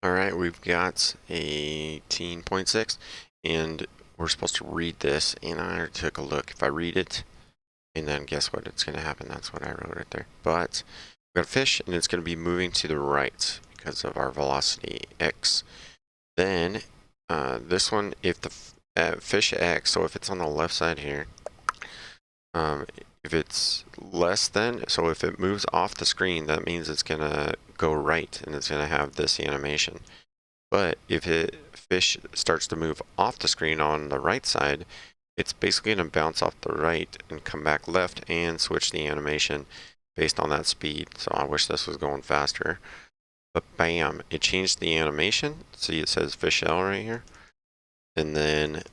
Alright, we've got 18.6, and we're supposed to read this, and I already took a look. If I read it, and then guess what? It's going to happen. That's what I wrote right there. But we've got a fish, and it's going to be moving to the right because of our velocity x. Then this one, if the fish x, so if it's on the left side here, if it's less than, so if it moves off the screen, that means it's going to go right, and it's going to have this animation. But if fish starts to move off the screen on the right side, it's basically going to bounce off the right and come back left and switch the animation based on that speed. So I wish this was going faster. But bam, it changed the animation. See, it says fish L right here. And then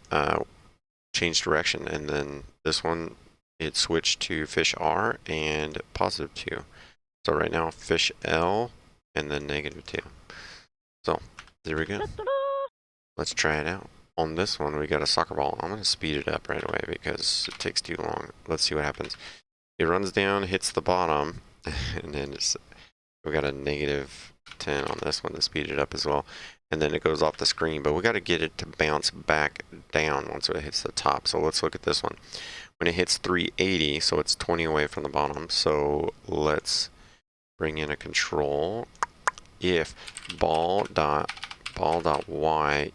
change direction. And then this one, it switched to fish R and +2. So right now, fish L and then -2. So there we go. Let's try it out. On this one, we got a soccer ball. I'm going to speed it up right away because it takes too long. Let's see what happens. It runs down, hits the bottom, and then we got a -10 on this one to speed it up as well. And then it goes off the screen, but we got to get it to bounce back down once it hits the top. So let's look at this one. When it hits 380, so it's 20 away from the bottom. So let's bring in a control. If ball.y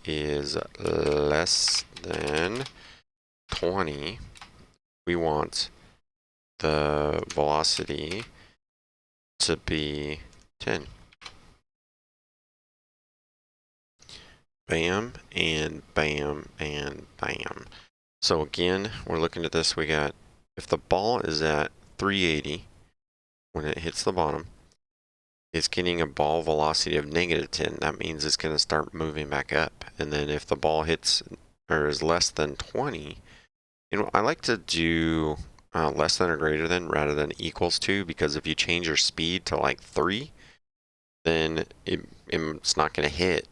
is less than 20, we want the velocity to be 10. Bam, and bam, and bam. So again, we're looking at this. We got, if the ball is at 380 when it hits the bottom, it's getting a ball velocity of -10. That means it's going to start moving back up. And then if the ball hits or is less than 20, I like to do less than or greater than rather than equals to, because if you change your speed to like 3, then it's not going to hit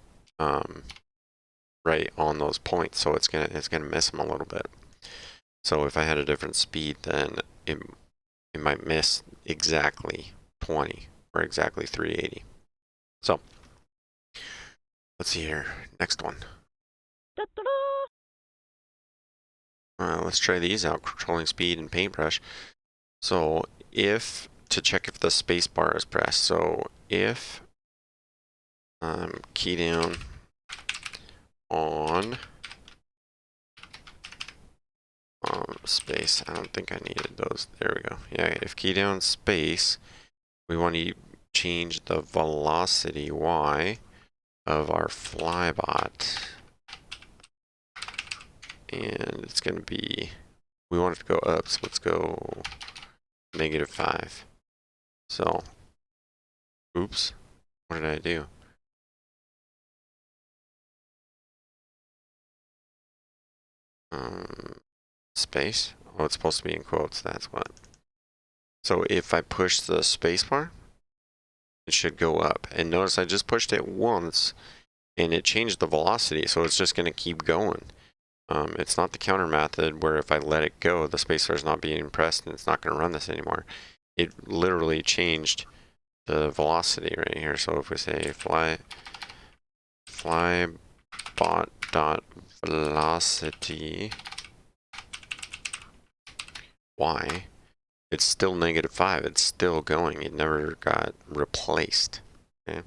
right on those points. So it's gonna miss them a little bit. So if I had a different speed, then it might miss exactly 20 or exactly 380. So let's see here. Next one. Let's try these out. Controlling speed and paintbrush. So to check if the space bar is pressed. So if key down on space. I don't think I needed those. There we go. Yeah, if key down space, we want to change the velocity y of our flybot. And it's going to be, we want it to go up, so let's go -5. So, oops, what did I do? Space? Oh, it's supposed to be in quotes, that's what. So if I push the spacebar, it should go up. And notice I just pushed it once, and it changed the velocity, so it's just going to keep going. It's not the counter method where if I let it go, the spacebar is not being pressed and it's not going to run this anymore. It literally changed the velocity right here. So if we say flybot dot velocity y, it's still -5. It's still going. It never got replaced. Okay.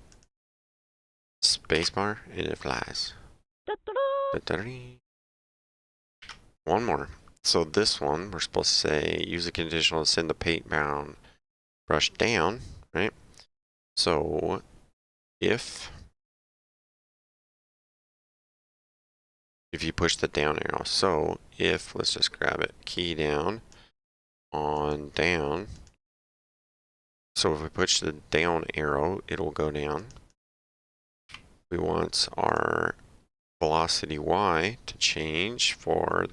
Spacebar and it flies. One more. So this one, we're supposed to say, use a conditional to send the paint brush down, right? So if you push the down arrow, so if, let's just grab it, key down on down. So if we push the down arrow, it'll go down. We want our velocity y to change for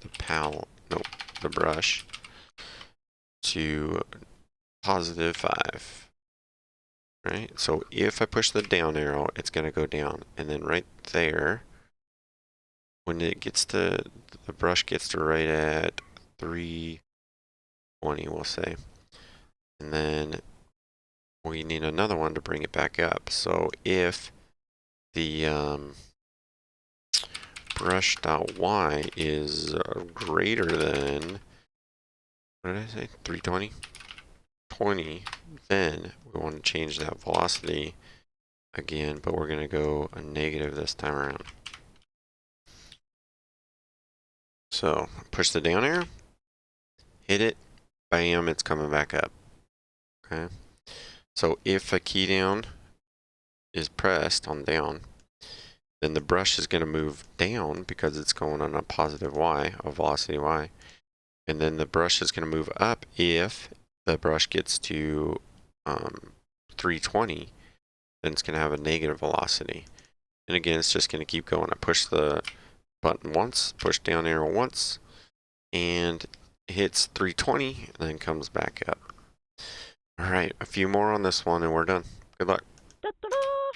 the brush to +5. Right? So if I push the down arrow, it's going to go down. And then right there, when it gets to, the brush gets to right at 320, we'll say. And then we need another one to bring it back up. So if the brush.y is greater than, what did I say, 320? 20, then we want to change that velocity again, but we're going to go a negative this time around. So push the down arrow, hit it, bam, it's coming back up. Okay. So if a key down is pressed on down, then the brush is going to move down because it's going on a positive y, a velocity y. And then the brush is going to move up if the brush gets to 320, then it's going to have a negative velocity. And again, it's just going to keep going. I push the button once, push down arrow once, and hits 320, and then comes back up. All right, a few more on this one, and we're done. Good luck.